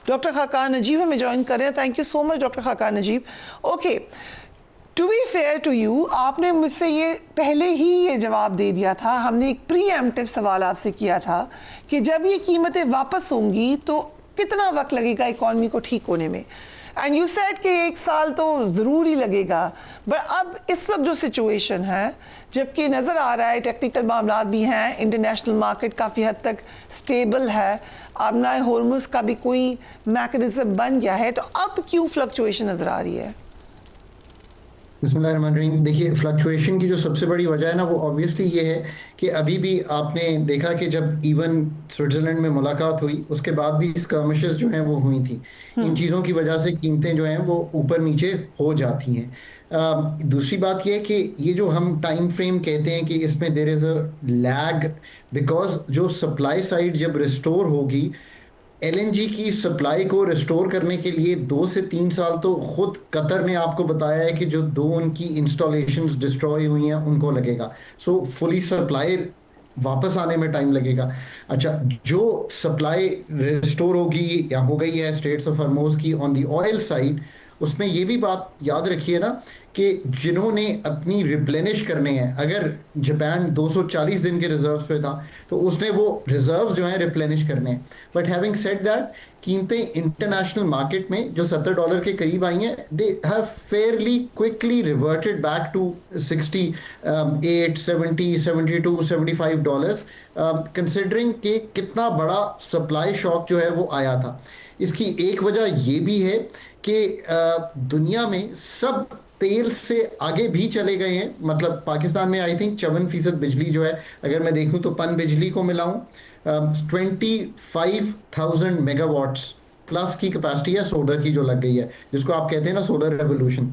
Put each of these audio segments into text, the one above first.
Doctor Khaqan Najeeb हमें join कर रहे हैं। Thank you so much doctor Khaqan Najib. Okay, to be fair to you, आपने मुझसे ये पहले ही ये जवाब दे दिया था, हमने एक प्रीएम्प्टिव सवाल आपसे किया था कि जब ये कीमतें वापस होंगी तो कितना वक्त लगेगा इकॉनमी को ठीक होने में, एंड यू सेड कि 1 साल तो ज़रूर ही लगेगा। बट अब इस वक्त जो सिचुएशन है, जबकि नज़र आ रहा है टेक्निकल मामला भी हैं, इंटरनेशनल मार्केट काफ़ी हद तक स्टेबल है, आमना होर्मुज़ का भी कोई मैकेनिज्म बन गया है, तो अब क्यों फ्लक्चुएशन नज़र आ रही है? बिस्मिल्लाहिर्रहमानिर्रहीम। देखिए, फ्लक्चुएशन की जो सबसे बड़ी वजह है ना, वो ऑब्वियसली ये है कि अभी भी आपने देखा कि जब इवन स्विट्जरलैंड में मुलाकात हुई उसके बाद भी स्कर्मिशेस जो हैं वो हुई थी। इन चीज़ों की वजह से कीमतें जो हैं वो ऊपर नीचे हो जाती हैं। दूसरी बात ये है कि ये जो हम टाइम फ्रेम कहते हैं कि इसमें there is a lag, because जो सप्लाई साइड जब रिस्टोर होगी, एलएनजी की सप्लाई को रिस्टोर करने के लिए 2 से 3 साल तो खुद कतर ने आपको बताया है कि जो 2 उनकी इंस्टॉलेशंस डिस्ट्रॉय हुई हैं उनको लगेगा। सो फुली सप्लाई वापस आने में टाइम लगेगा। अच्छा, जो सप्लाई रिस्टोर होगी या हो गई है स्ट्रेट्स ऑफ हॉर्मुज़ की ऑन दी ऑयल साइड, उसमें ये भी बात याद रखिए ना कि जिन्होंने अपनी रिप्लेनिश करने हैं, अगर जापान 240 दिन के रिजर्व पे था तो उसने वो रिजर्व जो है रिप्लेनिश करने हैं। बट हैविंग सेड दैट, कीमतें इंटरनेशनल मार्केट में जो $70 के करीब आई हैं, they have fairly quickly reverted back to 68, 70, 72, $75, considering कि कितना बड़ा सप्लाई शॉक जो है वो आया था। इसकी एक वजह ये भी है कि दुनिया में सब तेल से आगे भी चले गए हैं। मतलब पाकिस्तान में आई थिंक 54% बिजली जो है, अगर मैं देखूं तो पन बिजली को मिलाऊं 25,000 मेगावाट्स प्लस की कैपेसिटी है सोलर की जो लग गई है, जिसको आप कहते हैं ना सोलर रेवोल्यूशन।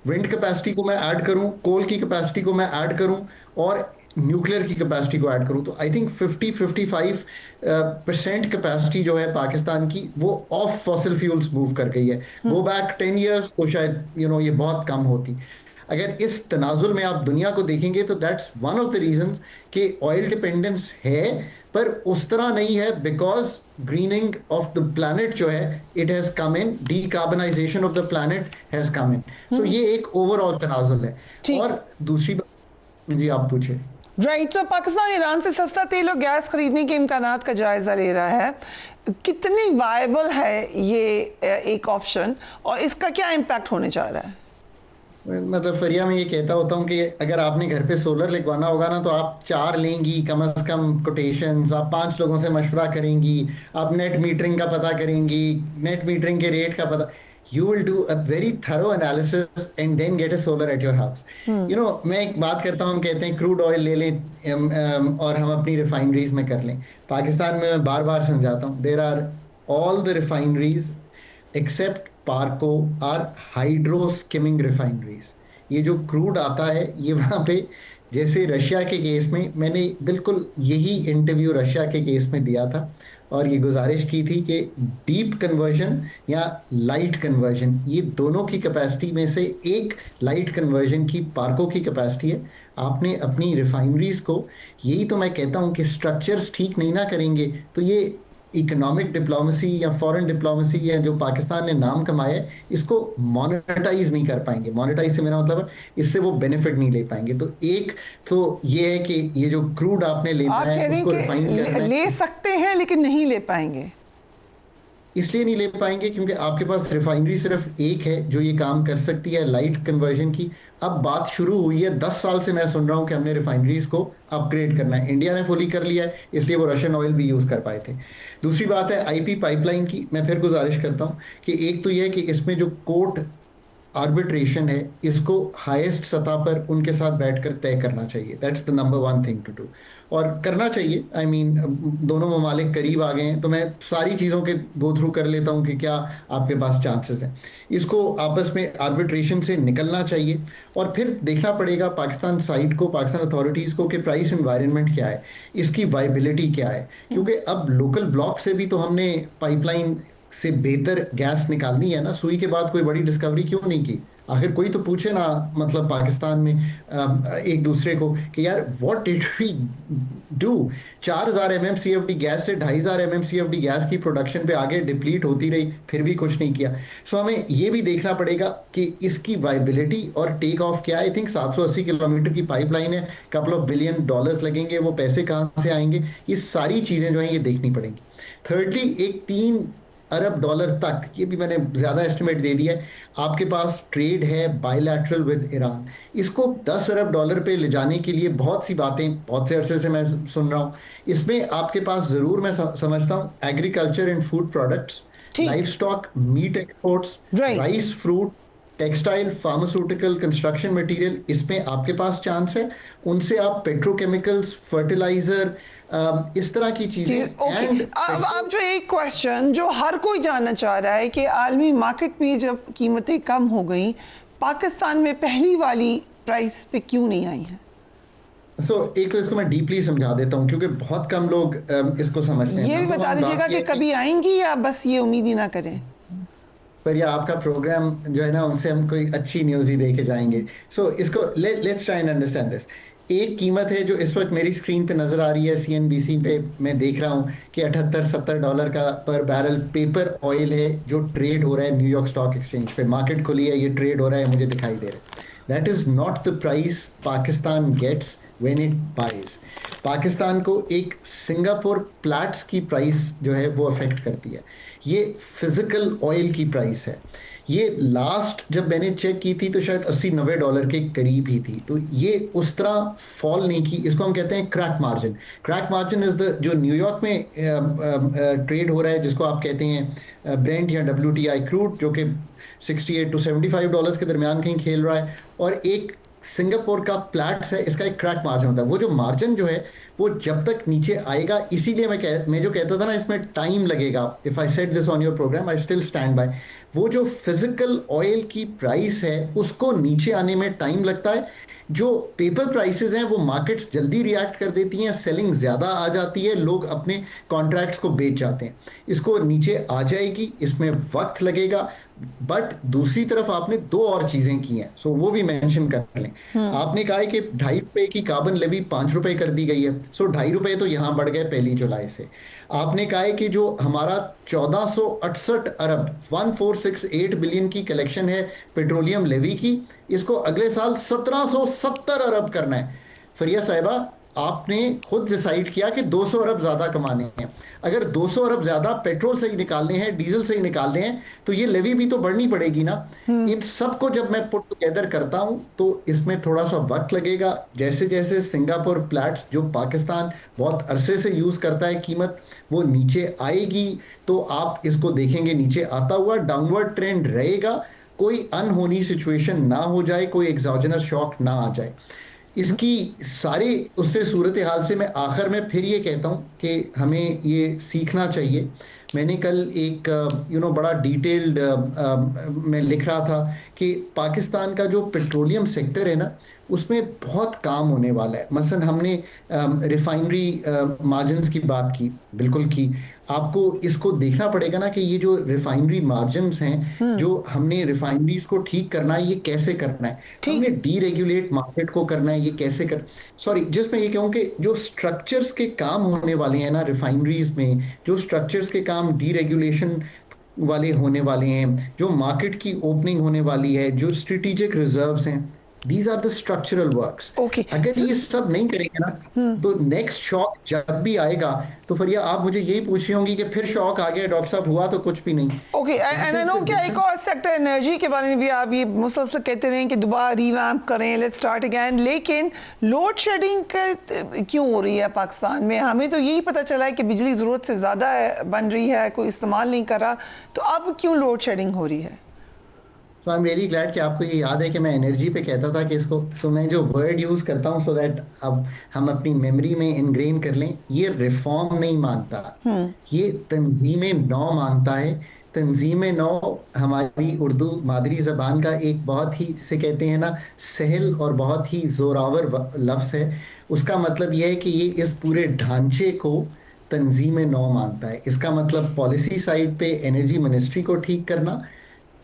विंड कैपेसिटी को मैं ऐड करूं, कोल की कैपेसिटी को मैं ऐड करूं और न्यूक्लियर की कैपेसिटी को ऐड करूं, तो आई थिंक 50-55% कैपेसिटी जो है पाकिस्तान की वो ऑफ फॉसिल फ्यूल्स मूव कर गई है। गो बैक 10 ईयर्स तो शायद ये बहुत कम होती। अगर इस तनाजुल में आप दुनिया को देखेंगे तो that's one of the reasons कि ऑयल डिपेंडेंस है, पर उस तरह नहीं है, because greening of the planet जो है it has come in, decarbonisation of the planet has come in. So ये एक ओवरऑल तनाजुल है। और दूसरी बात, जी आप पूछे। राइट, तो पाकिस्तान ईरान से सस्ता तेल और गैस खरीदने के इम्कानात का जायजा ले रहा है, कितनी वायबल है ये एक ऑप्शन और इसका क्या इम्पैक्ट होने जा रहा है? मतलब फरिया में ये कहता होता हूँ कि अगर आपने घर पे सोलर लगवाना होगा ना तो आप 4 लेंगी कम से कम कोटेशंस, आप 5 लोगों से मशवरा करेंगी, आप नेट मीटरिंग का पता करेंगी, नेट मीटरिंग के रेट का पता, you will do a very thorough analysis and then get a solar at your house. मैं एक बात करता हूँ, हम कहते हैं क्रूड ऑयल ले लें और हम अपनी रिफाइनरीज में कर लें। पाकिस्तान में मैं बार बार समझाता हूँ, there are all the refineries except PARCO are hydroskimming refineries. ये जो क्रूड आता है ये वहाँ पे, जैसे रशिया के केस में मैंने बिल्कुल यही इंटरव्यू रशिया के केस में दिया था और ये गुजारिश की थी कि डीप कन्वर्जन या लाइट कन्वर्जन, ये दोनों की कैपेसिटी में से एक लाइट कन्वर्जन की पार्को की कैपेसिटी है। आपने अपनी रिफाइनरीज को, यही तो मैं कहता हूं कि स्ट्रक्चर्स ठीक नहीं ना करेंगे तो ये इकोनॉमिक डिप्लोमेसी या फॉरेन डिप्लोमेसी या जो पाकिस्तान ने नाम कमाया है इसको मोनेटाइज नहीं कर पाएंगे। मोनेटाइज से मेरा मतलब इससे वो बेनिफिट नहीं ले पाएंगे। तो एक तो ये है कि ये जो क्रूड आपने लेना है उसको रिफाइन करना ले सकते हैं लेकिन नहीं ले पाएंगे। इसलिए नहीं ले पाएंगे क्योंकि आपके पास रिफाइनरी सिर्फ एक है जो ये काम कर सकती है लाइट कन्वर्जन की। अब बात शुरू हुई है, 10 साल से मैं सुन रहा हूं कि हमने रिफाइनरीज को अपग्रेड करना है। इंडिया ने फुली कर लिया है, इसलिए वो रशियन ऑयल भी यूज कर पाए थे। दूसरी बात है आईपी पाइपलाइन की। मैं फिर गुजारिश करता हूं कि एक तो यह है कि इसमें जो कोर्ट आर्बिट्रेशन है इसको हाईएस्ट सतह पर उनके साथ बैठकर तय करना चाहिए। That's the number 1 thing to do, और करना चाहिए। आई मीन दोनों ममालिक करीब आ गए हैं तो मैं सारी चीज़ों के गो थ्रू कर लेता हूं कि क्या आपके पास चांसेस हैं। इसको आपस में आर्बिट्रेशन से निकलना चाहिए और फिर देखना पड़ेगा पाकिस्तान साइड को, पाकिस्तान अथॉरिटीज़ को कि प्राइस एनवायरनमेंट क्या है, इसकी वाइबिलिटी क्या है। क्योंकि अब लोकल ब्लॉक से भी तो हमने पाइपलाइन से बेहतर गैस निकालनी है ना, सुई के बाद कोई बड़ी डिस्कवरी क्यों नहीं की? आखिर कोई तो पूछे ना, मतलब पाकिस्तान में एक दूसरे को कि यार what did we do? 4000 MMCFD gas से 2500 एमएमसीएफडी गैस की प्रोडक्शन पे आगे डिप्लीट होती रही, फिर भी कुछ नहीं किया। सो हमें ये भी देखना पड़ेगा कि इसकी वायबिलिटी और टेक ऑफ क्या है। आई थिंक 780 किलोमीटर की पाइपलाइन है, कपल ऑफ बिलियन डॉलर्स लगेंगे, वो पैसे कहाँ से आएंगे, ये सारी चीजें जो हैं ये देखनी पड़ेंगी। थर्डली, एक 3 अरब डॉलर तक, ये भी मैंने ज्यादा एस्टिमेट दे दिया है, आपके पास ट्रेड है बायलैटरल विद ईरान। इसको 10 अरब डॉलर पे ले जाने के लिए बहुत सी बातें बहुत से अरसे से मैं सुन रहा हूं। इसमें आपके पास जरूर मैं समझता हूं agriculture and food products, livestock, meat exports, rice, fruit, textile, pharmaceutical, construction material, इसमें आपके पास चांस है। उनसे आप पेट्रोकेमिकल्स, फर्टिलाइजर, इस तरह की चीजें। अब जो एक क्वेश्चन जो हर कोई जानना चाह रहा है कि आलमी मार्केट में जब कीमतें कम हो गई, पाकिस्तान में पहली वाली प्राइस पे क्यों नहीं आई हैं? एक तो इसको मैं डीपली समझा देता हूं क्योंकि बहुत कम लोग इसको समझते हैं। ये भी बता दीजिएगा कि कभी आएंगी या बस ये उम्मीद ही ना करें। पर या आपका प्रोग्राम जो है ना, उनसे हम कोई अच्छी न्यूज ही दे के जाएंगे। इसको let's try and understand this. एक कीमत है जो इस वक्त मेरी स्क्रीन पे नजर आ रही है, सीएनबीसी पे मैं देख रहा हूं कि 78-70 डॉलर का पर बैरल पेपर ऑयल है जो ट्रेड हो रहा है न्यूयॉर्क स्टॉक एक्सचेंज पे। मार्केट खुली है, ये ट्रेड हो रहा है, मुझे दिखाई दे रहा है। That is not the price Pakistan gets when it buys. Pakistan को एक सिंगापुर प्लैट्स की प्राइस जो है वो अफेक्ट करती है। ये फिजिकल ऑयल की प्राइस है। ये लास्ट जब मैंने चेक की थी तो शायद 80-90 डॉलर के करीब ही थी। तो ये उस तरह फॉल नहीं की। इसको हम कहते हैं crack margin. Crack margin is the जो न्यूयॉर्क में ट्रेड हो रहा है, जिसको आप कहते हैं ब्रेंट या WTI क्रूड, जो कि 68 to 75 डॉलर्स के दरमियान कहीं खेल रहा है, और एक सिंगापुर का प्लैट्स है, इसका एक क्रैक मार्जिन होता है। वो जो मार्जिन जो है वो जब तक नीचे आएगा, इसीलिए मैं जो कहता था ना इसमें टाइम लगेगा। If I said this on your program I still stand by. वो जो फिजिकल ऑयल की प्राइस है उसको नीचे आने में टाइम लगता है। जो पेपर प्राइसेस हैं वो मार्केट्स जल्दी रिएक्ट कर देती हैं, सेलिंग ज्यादा आ जाती है, लोग अपने कॉन्ट्रैक्ट्स को बेच जाते हैं। इसको नीचे आ जाएगी, इसमें वक्त लगेगा। बट दूसरी तरफ आपने 2 और चीजें की हैं, सो वो भी मेंशन कर लें। आपने कहा है कि 2.5 रुपए की कार्बन लेवी 5 रुपए कर दी गई है, सो 2.5 रुपए तो यहां बढ़ गए 1 जुलाई से। आपने कहा है कि जो हमारा 1468 अरब 1468 बिलियन की कलेक्शन है पेट्रोलियम लेवी की, इसको अगले साल 1770 अरब करना है। फरिया साहिबा, आपने खुद डिसाइड किया कि 200 अरब ज्यादा कमाने हैं। अगर 200 अरब ज्यादा पेट्रोल से ही निकालने हैं, डीजल से ही निकालने हैं, तो ये लेवी भी तो बढ़नी पड़ेगी ना। इन सबको जब मैं पुट टुगेदर करता हूं तो इसमें थोड़ा सा वक्त लगेगा। जैसे जैसे सिंगापुर प्लैट्स जो पाकिस्तान बहुत अरसे से यूज करता है कीमत, वो नीचे आएगी तो आप इसको देखेंगे नीचे आता हुआ। डाउनवर्ड ट्रेंड रहेगा, कोई अनहोनी सिचुएशन ना हो जाए, कोई एक्सोजेनस शॉक ना आ जाए। इसकी सारी उससे सूरत हाल से मैं आखिर में फिर ये कहता हूं कि हमें ये सीखना चाहिए। मैंने कल एक बड़ा डिटेल्ड मैं लिख रहा था कि पाकिस्तान का जो पेट्रोलियम सेक्टर है ना, उसमें बहुत काम होने वाला है। मसलन हमने रिफाइनरी मार्जिन्स की बात की, बिल्कुल की। आपको इसको देखना पड़ेगा ना कि ये जो रिफाइनरी मार्जिन्स हैं, जो हमने रिफाइनरीज को ठीक करना है, ये कैसे करना है। हमने डीरेगुलेट मार्केट को करना है, ये कैसे जिसमें ये कहूँ कि जो स्ट्रक्चर्स के काम होने वाले हैं ना रिफाइनरीज में, जो स्ट्रक्चर्स के काम डीरेगुलेशन वाले होने वाले हैं, जो मार्केट की ओपनिंग होने वाली है, जो स्ट्रेटेजिक रिजर्व्स हैं, These are the structural works. Okay. अगर ये सब नहीं करेंगे ना तो नेक्स्ट शॉक जब भी आएगा तो फिर आप मुझे यही पूछ रही होंगी कि फिर शॉक आ गया डॉक्टर साहब, हुआ तो कुछ भी नहीं। ओके, एंड आई नो क्या एक और सेक्टर एनर्जी के बारे में भी आप ये मुसलसल कहते रहे कि दोबारा रिवैम्प करें, लेट्स स्टार्ट अगेन, लेकिन लोड शेडिंग क्यों हो रही है पाकिस्तान में? हमें तो यही पता चला है कि बिजली जरूरत से ज्यादा बन रही है, कोई इस्तेमाल नहीं कर रहा, तो अब क्यों लोड शेडिंग हो रही है? सो आई एम रियली ग्लैड कि आपको ये याद है कि मैं एनर्जी पे कहता था कि इसको, सो मैं जो वर्ड यूज करता हूँ सो दैट अब हम अपनी मेमोरी में इनग्रेन कर लें। ये रिफॉर्म नहीं मानता, ये तंजीम नौ मानता है। तंजीम नौ हमारी उर्दू मादरी जबान का एक बहुत ही से कहते हैं ना सहल और बहुत ही जोरावर लफ्ज है। उसका मतलब यह है कि ये इस पूरे ढांचे को तंजीम नौ मांगता है। इसका मतलब पॉलिसी साइड पे एनर्जी मिनिस्ट्री को ठीक करना,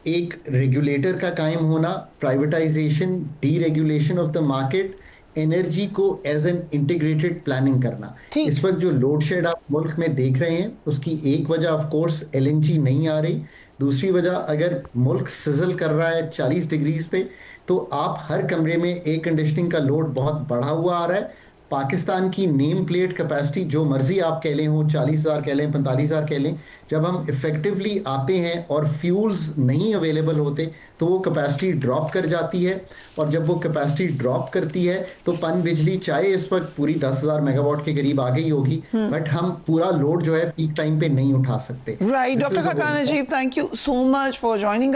एक रेगुलेटर का कायम होना, privatisation, deregulation of the market, energy को एज एन इंटीग्रेटेड प्लानिंग करना। इस वक्त जो लोड शेड आप मुल्क में देख रहे हैं उसकी एक वजह ऑफ कोर्स एलएनजी नहीं आ रही, दूसरी वजह अगर मुल्क सिजल कर रहा है 40 डिग्रीज पे तो आप हर कमरे में एयर कंडीशनिंग का लोड बहुत बढ़ा हुआ आ रहा है। पाकिस्तान की नेम प्लेट कैपेसिटी जो मर्जी आप कह लें हो, 40,000 कह लें, 45,000 कह लें, जब हम इफेक्टिवली आते हैं और फ्यूल्स नहीं अवेलेबल होते तो वो कैपेसिटी ड्रॉप कर जाती है, और जब वो कैपेसिटी ड्रॉप करती है तो पन बिजली चाहे इस वक्त पूरी 10,000 मेगावाट के करीब आ गई होगी, बट हम पूरा लोड जो है पीक टाइम पे नहीं उठा सकते। Right, doctor Khaqan Najib, thank you so much for joining.